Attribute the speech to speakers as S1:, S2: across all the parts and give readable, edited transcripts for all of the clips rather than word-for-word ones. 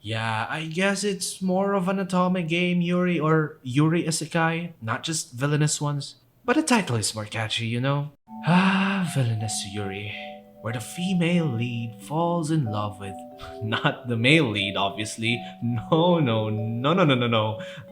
S1: Yeah, I guess it's more of an Otome game, Yuri, or Yuri Isekai, not just villainous ones. But the title is more catchy, you know? Ah, Villainess Yuri, where the female lead falls in love with not the male lead, obviously. No.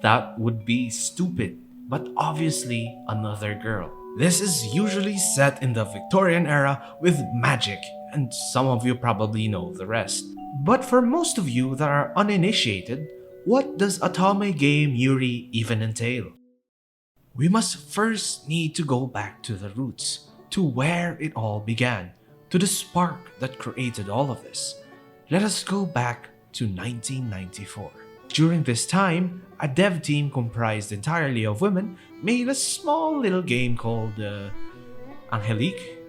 S1: That would be stupid. But obviously, another girl. This is usually set in the Victorian era with magic, and some of you probably know the rest. But for most of you that are uninitiated, what does Otome game Yuri even entail? We must first need to go back to the roots, to where it all began, to the spark that created all of this. Let us go back to 1994. During this time, a dev team comprised entirely of women made a small little game called Angelique,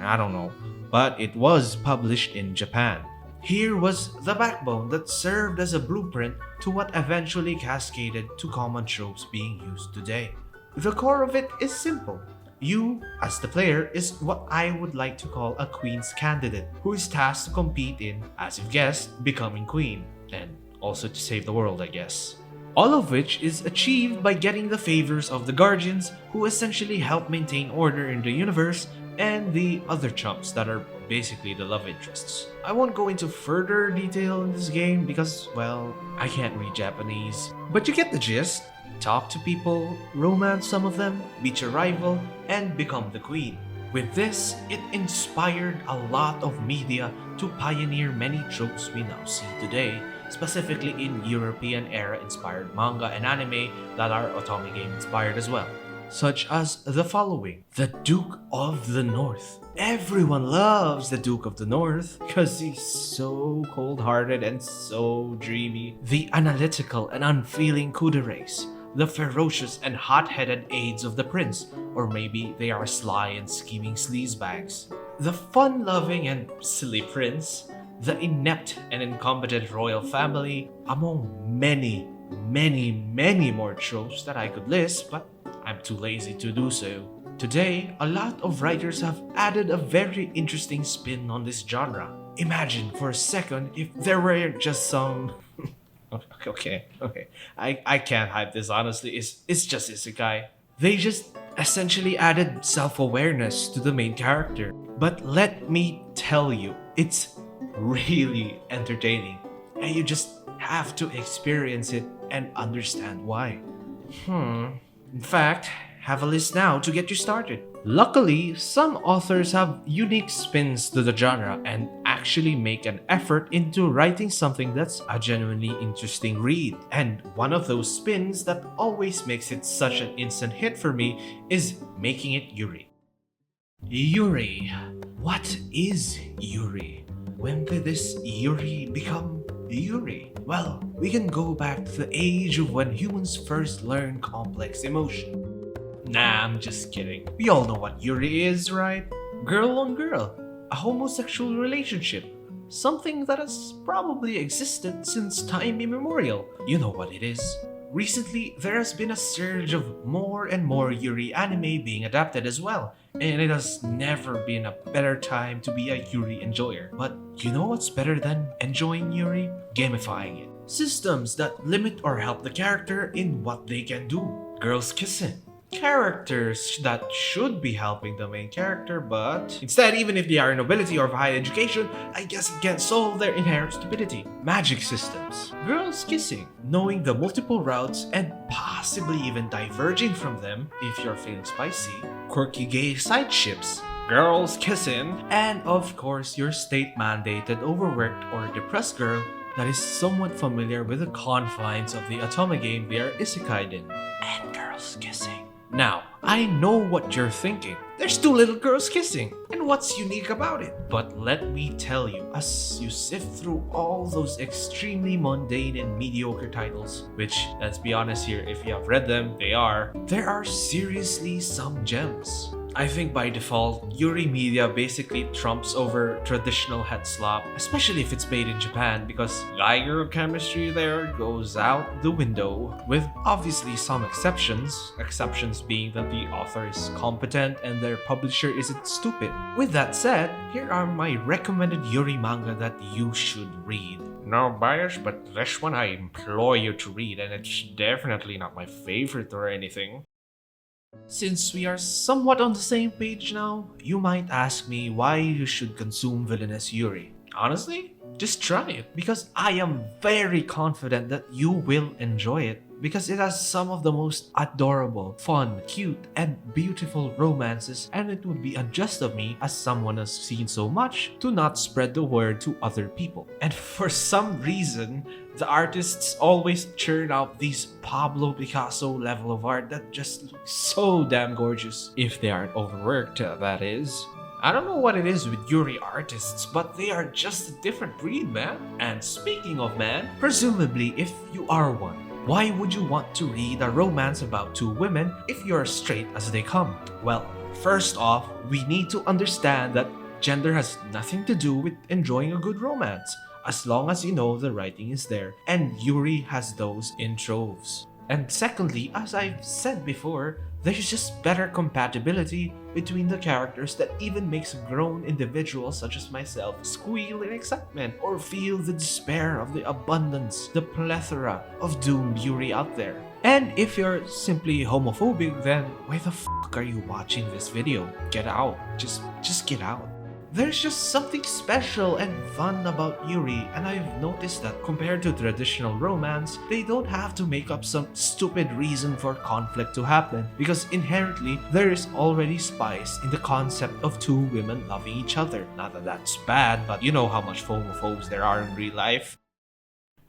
S1: I don't know, but it was published in Japan. Here was the backbone that served as a blueprint to what eventually cascaded to common tropes being used today. The core of it is simple. You, as the player, is what I would like to call a queen's candidate, who is tasked to compete in, as you've guessed, becoming queen, and also to save the world, I guess. All of which is achieved by getting the favors of the guardians, who essentially help maintain order in the universe, and the other chumps that are basically the love interests. I won't go into further detail in this game because, well, I can't read Japanese. But you get the gist. Talk to people, romance some of them, beat your rival, and become the queen. With this, it inspired a lot of media to pioneer many tropes we now see today, specifically in European era inspired manga and anime that are Otome game inspired as well. Such as the following: the Duke of the North. Everyone loves the Duke of the North because he's so cold-hearted and so dreamy. The analytical and unfeeling Kudereis. The ferocious and hot-headed aides of the prince, or maybe they are sly and scheming sleazebags. The fun-loving and silly prince. The inept and incompetent royal family, among many more tropes that I could list, but I'm too lazy to do so. Today, a lot of writers have added a very interesting spin on this genre. Imagine for a second if there were just some... okay. I can't hype this honestly, it's just Isekai. They just essentially added self-awareness to the main character. But let me tell you, it's really entertaining. And you just have to experience it and understand why. In fact, have a list now to get you started. Luckily, some authors have unique spins to the genre and actually make an effort into writing something that's a genuinely interesting read. And one of those spins that always makes it such an instant hit for me is making it Yuri. Yuri. What is Yuri? When did this Yuri become Yuri? Well, we can go back to the age of when humans first learned complex emotion. Nah, I'm just kidding. We all know what Yuri is, right? Girl on girl. A homosexual relationship. Something that has probably existed since time immemorial. You know what it is. Recently, there has been a surge of more and more Yuri anime being adapted as well, and it has never been a better time to be a Yuri enjoyer. But you know what's better than enjoying Yuri? Gamifying it. Systems that limit or help the character in what they can do. Girls kissing. Characters that should be helping the main character, but instead, even if they are nobility or of high education, I guess it can't solve their inherent stupidity. Magic systems. Girls kissing. Knowing the multiple routes and possibly even diverging from them if you're feeling spicy. Quirky gay side ships. Girls kissing. And of course, your state-mandated, overworked, or depressed girl that is somewhat familiar with the confines of the Otome game they are isekai'd in. And girls kissing. Now, I know what you're thinking. There's two little girls kissing, and what's unique about it? But let me tell you, as you sift through all those extremely mundane and mediocre titles, which, let's be honest here, if you have read them, there are seriously some gems. I think by default, Yuri media basically trumps over traditional head slap, especially if it's made in Japan, because Geiger chemistry there goes out the window, with obviously some exceptions being that the author is competent and their publisher isn't stupid. With that said, here are my recommended Yuri manga that you should read. No bias, but this one I implore you to read, and it's definitely not my favorite or anything. Since we are somewhat on the same page now, you might ask me why you should consume Villainess Yuri. Honestly, just try it, because I am very confident that you will enjoy it, because it has some of the most adorable, fun, cute, and beautiful romances, and it would be unjust of me, as someone has seen so much, to not spread the word to other people. And for some reason, the artists always churn out these Pablo Picasso level of art that just look so damn gorgeous. If they aren't overworked, that is. I don't know what it is with Yuri artists, but they are just a different breed, man. And speaking of man, presumably if you are one, why would you want to read a romance about two women if you're straight as they come? Well, first off, we need to understand that gender has nothing to do with enjoying a good romance, as long as you know the writing is there, and Yuri has those in troves. And secondly, as I've said before, there's just better compatibility between the characters that even makes grown individuals such as myself squeal in excitement or feel the despair of the abundance, the plethora of doomed Yuri out there. And if you're simply homophobic, then why the fuck are you watching this video? Get out. Just get out. There's just something special and fun about Yuri, and I've noticed that compared to traditional romance, they don't have to make up some stupid reason for conflict to happen, because inherently there is already spice in the concept of two women loving each other. Not that that's bad, but you know how much homophobes there are in real life.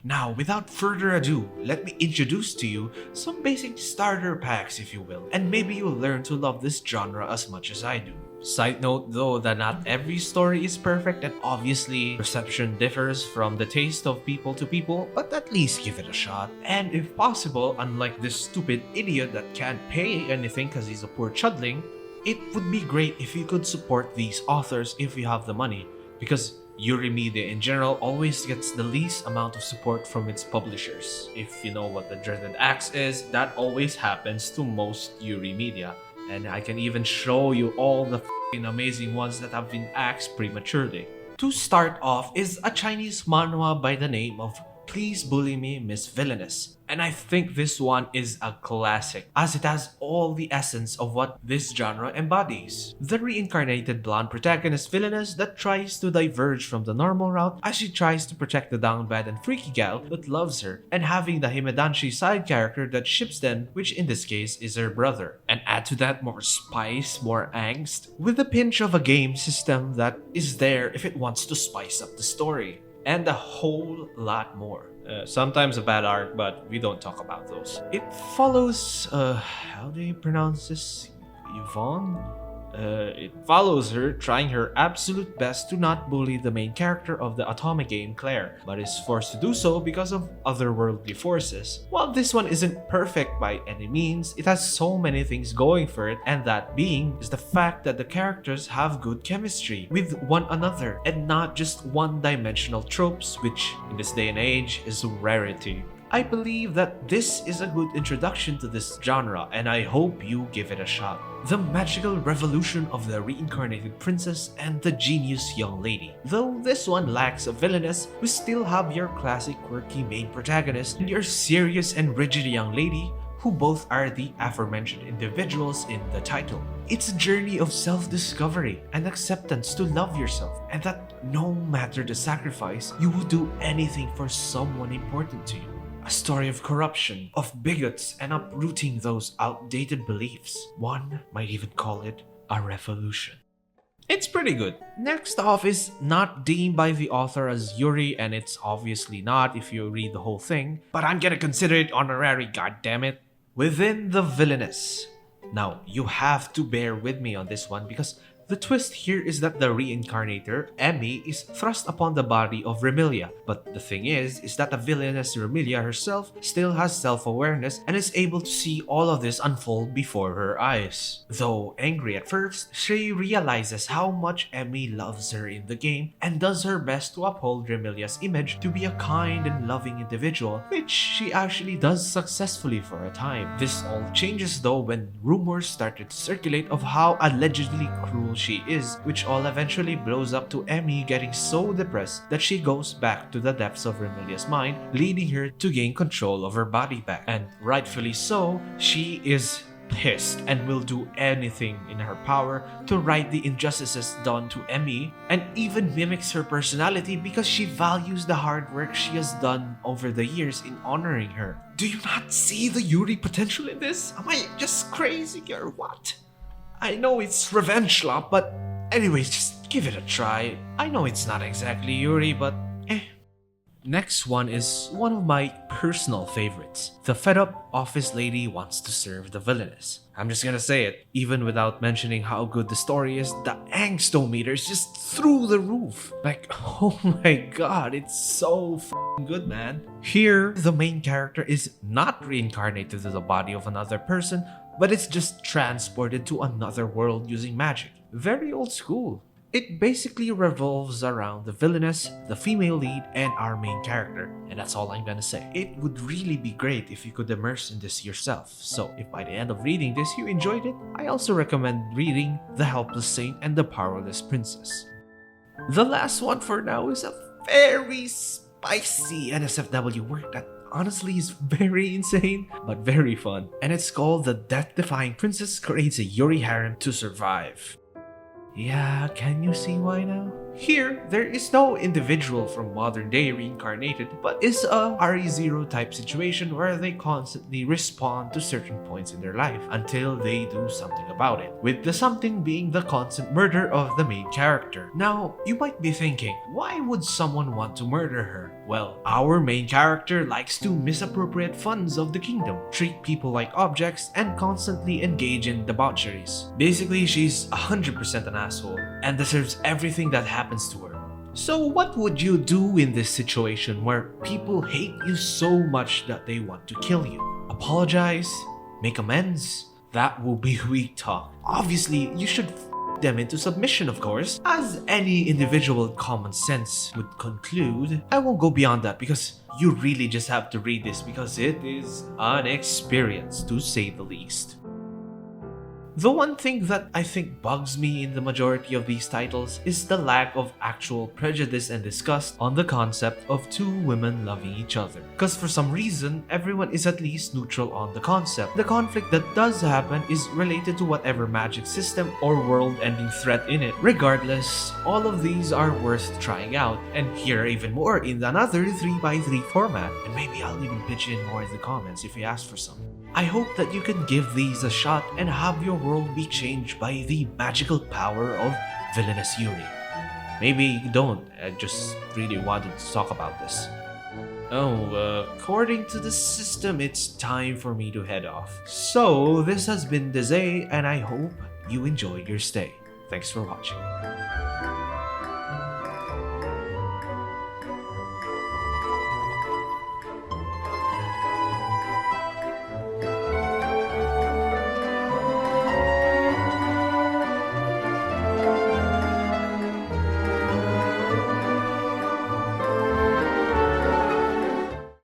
S1: Now, without further ado, let me introduce to you some basic starter packs, if you will, and maybe you'll learn to love this genre as much as I do. Side note though that not every story is perfect, and obviously perception differs from the taste of people to people, but at least give it a shot. And if possible, unlike this stupid idiot that can't pay anything because he's a poor chudling, it would be great if you could support these authors if you have the money, because Yuri Media in general always gets the least amount of support from its publishers. If you know what the dreaded axe is, that always happens to most Yuri Media. And I can even show you all the f***ing amazing ones that have been axed prematurely. To start off is a Chinese manhwa by the name of Please Bully Me, Miss Villainess. And I think this one is a classic, as it has all the essence of what this genre embodies. The reincarnated blonde protagonist Villainess that tries to diverge from the normal route as she tries to protect the down bad and freaky gal that loves her, and having the Himedanshi side character that ships them, which in this case is her brother. And add to that more spice, more angst, with a pinch of a game system that is there if it wants to spice up the story. And a whole lot more. Sometimes a bad art, but we don't talk about those. It follows, how do you pronounce this? Yvonne? It follows her trying her absolute best to not bully the main character of the Otome game, Claire, but is forced to do so because of otherworldly forces. While this one isn't perfect by any means, it has so many things going for it, and that being is the fact that the characters have good chemistry with one another and not just one-dimensional tropes, which in this day and age is a rarity. I believe that this is a good introduction to this genre, and I hope you give it a shot. The magical revolution of the reincarnated princess and the genius young lady. Though this one lacks a villainess, we still have your classic quirky main protagonist and your serious and rigid young lady, who both are the aforementioned individuals in the title. It's a journey of self-discovery and acceptance to love yourself, and that no matter the sacrifice, you will do anything for someone important to you. A story of corruption, of bigots, and uprooting those outdated beliefs. One might even call it a revolution. It's pretty good. Next off is not deemed by the author as Yuri, and it's obviously not if you read the whole thing, but I'm gonna consider it honorary, goddammit. Within the Villainess. Now, you have to bear with me on this one because The twist here is that the reincarnator, Emmy, is thrust upon the body of Remilia, but the thing is that the villainess Remilia herself still has self-awareness and is able to see all of this unfold before her eyes. Though angry at first, she realizes how much Emmy loves her in the game and does her best to uphold Remilia's image to be a kind and loving individual, which she actually does successfully for a time. This all changes though when rumors started to circulate of how allegedly cruel she is, which all eventually blows up to Emmy getting so depressed that she goes back to the depths of Remilia's mind, leading her to gain control of her body back. And rightfully so, she is pissed and will do anything in her power to right the injustices done to Emmy, and even mimics her personality because she values the hard work she has done over the years in honoring her. Do you not see the Yuri potential in this? Am I just crazy or what? I know it's revenge love, but anyways, just give it a try. I know it's not exactly Yuri, but Next one is one of my personal favorites. The fed-up office lady wants to serve the villainess. I'm just gonna say it, even without mentioning how good the story is, the angstometer is just through the roof. Like, oh my god, it's so f***ing good, man. Here, the main character is not reincarnated to the body of another person, but it's just transported to another world using magic. Very old school. It basically revolves around the villainess, the female lead, and our main character, and that's all I'm gonna say. It would really be great if you could immerse in this yourself, so if by the end of reading this you enjoyed it, I also recommend reading The Helpless Saint and the Powerless Princess. The last one for now is a very spicy NSFW work that honestly is very insane, but very fun, and it's called The Death-Defying Princess Creates a Yuri Harem to Survive. Yeah, can you see why now? Here, there is no individual from modern day reincarnated, but is a RE0 type situation where they constantly respond to certain points in their life until they do something about it, with the something being the constant murder of the main character. Now, you might be thinking, why would someone want to murder her? Well, our main character likes to misappropriate funds of the kingdom, treat people like objects, and constantly engage in debaucheries. Basically, she's 100% an asshole, and deserves everything that happens to her. So what would you do in this situation where people hate you so much that they want to kill you? Apologize? Make amends? That will be weak talk. Obviously, you should them into submission, of course, as any individual common sense would conclude. I won't go beyond that because you really just have to read this because it is an experience, to say the least. The one thing that I think bugs me in the majority of these titles is the lack of actual prejudice and disgust on the concept of two women loving each other. Because for some reason, everyone is at least neutral on the concept. The conflict that does happen is related to whatever magic system or world-ending threat in it. Regardless, all of these are worth trying out, and here even more in another 3x3 format, and maybe I'll even pitch in more in the comments if you ask for some. I hope that you can give these a shot and have your world be changed by the magical power of Villainess Yuri. Maybe you don't, I just really wanted to talk about this. According to the system, it's time for me to head off. So, this has been Tensei, and I hope you enjoyed your stay. Thanks for watching.